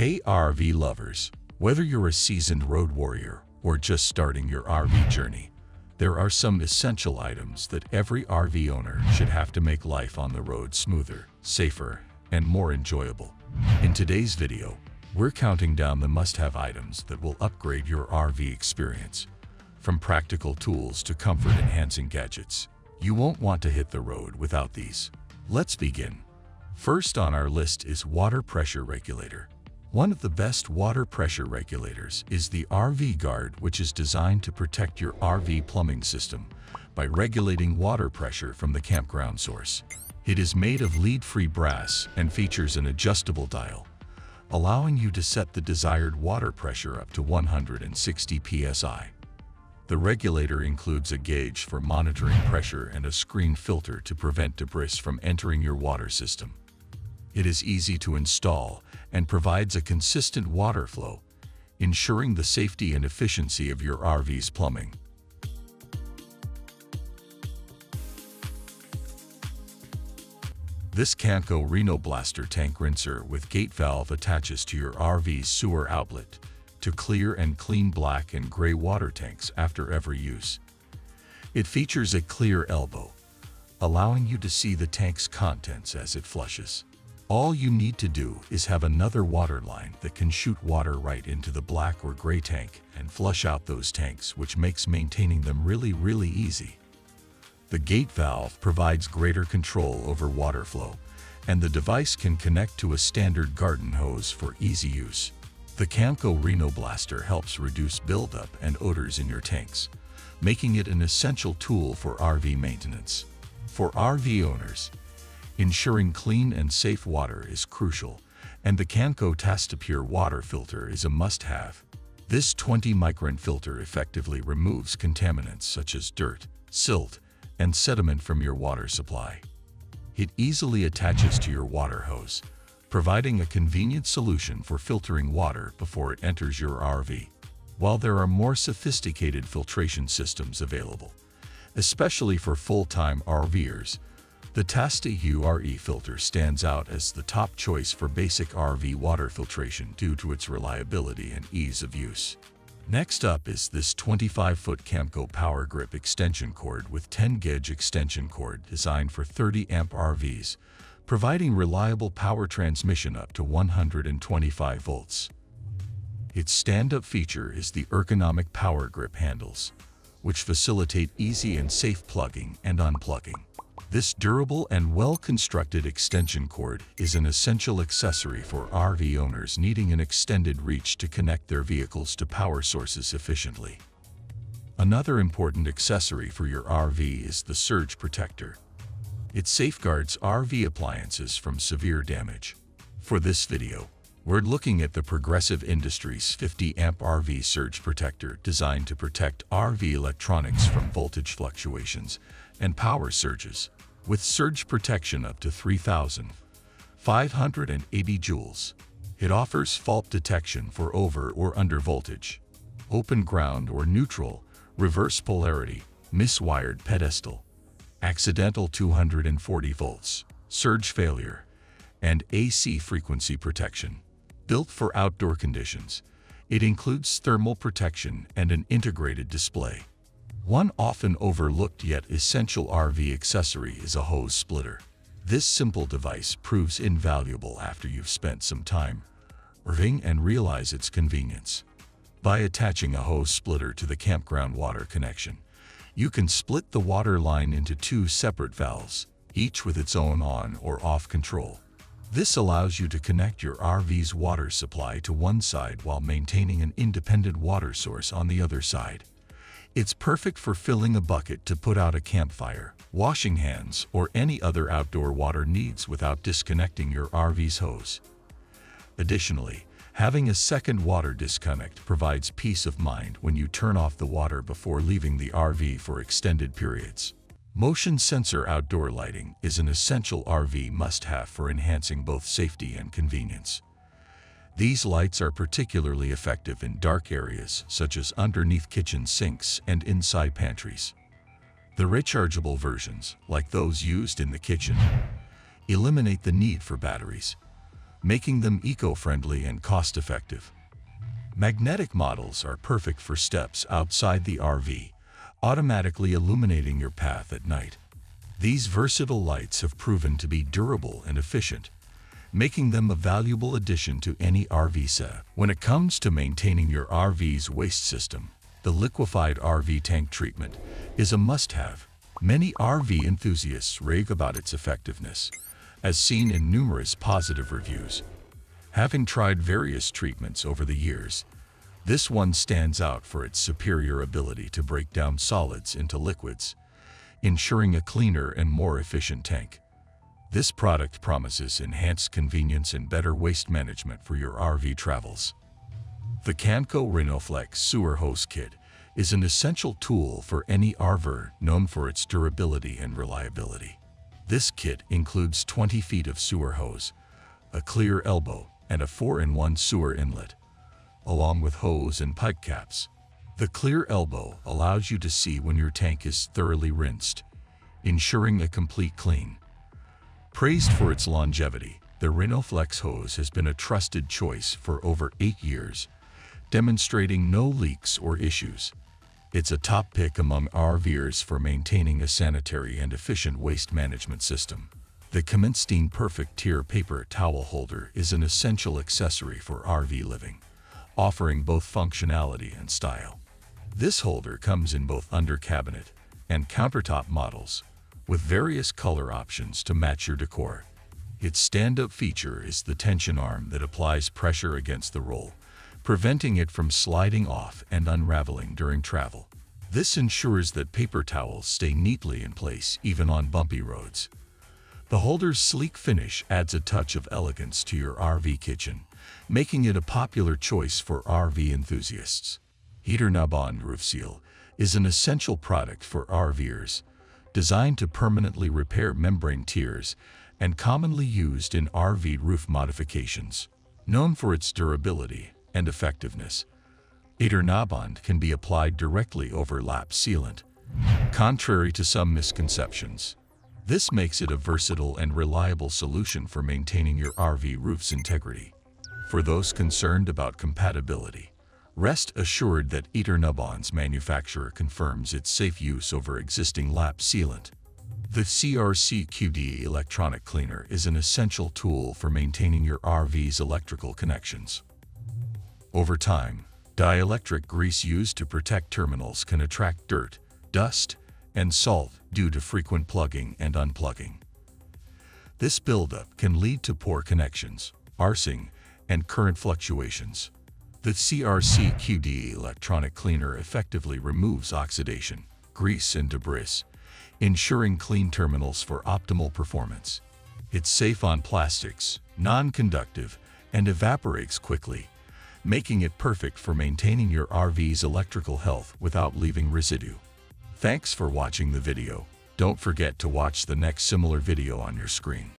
Hey RV lovers, whether you're a seasoned road warrior or just starting your RV journey, there are some essential items that every RV owner should have to make life on the road smoother, safer, and more enjoyable. In today's video, we're counting down the must-have items that will upgrade your RV experience. From practical tools to comfort-enhancing gadgets, you won't want to hit the road without these. Let's begin. First on our list is water pressure regulator. One of the best water pressure regulators is the RV Guard, which is designed to protect your RV plumbing system by regulating water pressure from the campground source. It is made of lead-free brass and features an adjustable dial, allowing you to set the desired water pressure up to 160 psi. The regulator includes a gauge for monitoring pressure and a screen filter to prevent debris from entering your water system. It is easy to install and provides a consistent water flow, ensuring the safety and efficiency of your RV's plumbing. This Canco Reno Blaster tank rinser with gate valve attaches to your RV's sewer outlet to clear and clean black and gray water tanks after every use. It features a clear elbow, allowing you to see the tank's contents as it flushes. All you need to do is have another water line that can shoot water right into the black or gray tank and flush out those tanks, which makes maintaining them really easy. The gate valve provides greater control over water flow, and the device can connect to a standard garden hose for easy use. The Canco Reno Blaster helps reduce buildup and odors in your tanks, making it an essential tool for RV maintenance. For RV owners, ensuring clean and safe water is crucial, and the Canco Tastapure water filter is a must-have. This 20-micron filter effectively removes contaminants such as dirt, silt, and sediment from your water supply. It easily attaches to your water hose, providing a convenient solution for filtering water before it enters your RV. While there are more sophisticated filtration systems available, especially for full-time RVers, the Tastapure filter stands out as the top choice for basic RV water filtration due to its reliability and ease of use. Next up is this 25-foot Canco Power Grip extension cord with 10-gauge extension cord designed for 30-amp RVs, providing reliable power transmission up to 125 volts. Its stand-up feature is the ergonomic power grip handles, which facilitate easy and safe plugging and unplugging. This durable and well-constructed extension cord is an essential accessory for RV owners needing an extended reach to connect their vehicles to power sources efficiently. Another important accessory for your RV is the surge protector. It safeguards RV appliances from severe damage. For this video, we're looking at the Progressive Industries 50-amp RV surge protector designed to protect RV electronics from voltage fluctuations and power surges, with surge protection up to 3,580 joules. It offers fault detection for over or under voltage, open ground or neutral, reverse polarity, miswired pedestal, accidental 240 volts, surge failure, and AC frequency protection. Built for outdoor conditions, it includes thermal protection and an integrated display. One often overlooked yet essential RV accessory is a hose splitter. This simple device proves invaluable after you've spent some time RVing and realize its convenience. By attaching a hose splitter to the campground water connection, you can split the water line into two separate valves, each with its own on or off control. This allows you to connect your RV's water supply to one side while maintaining an independent water source on the other side. It's perfect for filling a bucket to put out a campfire, washing hands, or any other outdoor water needs without disconnecting your RV's hose. Additionally, having a second water disconnect provides peace of mind when you turn off the water before leaving the RV for extended periods. Motion sensor outdoor lighting is an essential RV must-have for enhancing both safety and convenience. These lights are particularly effective in dark areas such as underneath kitchen sinks and inside pantries. The rechargeable versions, like those used in the kitchen, eliminate the need for batteries, making them eco-friendly and cost-effective. Magnetic models are perfect for steps outside the RV, automatically illuminating your path at night. These versatile lights have proven to be durable and efficient, making them a valuable addition to any RV setup. When it comes to maintaining your RV's waste system, the liquefied RV tank treatment is a must-have. Many RV enthusiasts rave about its effectiveness, as seen in numerous positive reviews. Having tried various treatments over the years, this one stands out for its superior ability to break down solids into liquids, ensuring a cleaner and more efficient tank. This product promises enhanced convenience and better waste management for your RV travels. The Camco Rhenoflex Sewer Hose Kit is an essential tool for any RVer, known for its durability and reliability. This kit includes 20 feet of sewer hose, a clear elbow, and a 4-in-1 sewer inlet, along with hose and pipe caps. The clear elbow allows you to see when your tank is thoroughly rinsed, ensuring a complete clean. Praised for its longevity, the Rhenoflex hose has been a trusted choice for over 8 years, demonstrating no leaks or issues. It's a top pick among RVers for maintaining a sanitary and efficient waste management system. The Kamenstein Perfect Tier paper towel holder is an essential accessory for RV living, offering both functionality and style. This holder comes in both under cabinet and countertop models, with various color options to match your decor. Its stand-up feature is the tension arm that applies pressure against the roll, preventing it from sliding off and unraveling during travel. This ensures that paper towels stay neatly in place even on bumpy roads. The holder's sleek finish adds a touch of elegance to your RV kitchen, making it a popular choice for RV enthusiasts. Heater Nabond Roof Seal is an essential product for RVers, designed to permanently repair membrane tears and commonly used in RV roof modifications. Known for its durability and effectiveness, Heater Nabond can be applied directly over lap sealant, contrary to some misconceptions. This makes it a versatile and reliable solution for maintaining your RV roof's integrity. For those concerned about compatibility, rest assured that Heater Nabond's manufacturer confirms its safe use over existing lap sealant. The CRC QD electronic cleaner is an essential tool for maintaining your RV's electrical connections. Over time, dielectric grease used to protect terminals can attract dirt, dust, and salt due to frequent plugging and unplugging. This buildup can lead to poor connections, arcing, and current fluctuations. The CRC QD electronic cleaner effectively removes oxidation, grease, and debris, ensuring clean terminals for optimal performance. It's safe on plastics, non-conductive, and evaporates quickly, making it perfect for maintaining your RV's electrical health without leaving residue. Thanks for watching the video. Don't forget to watch the next similar video on your screen.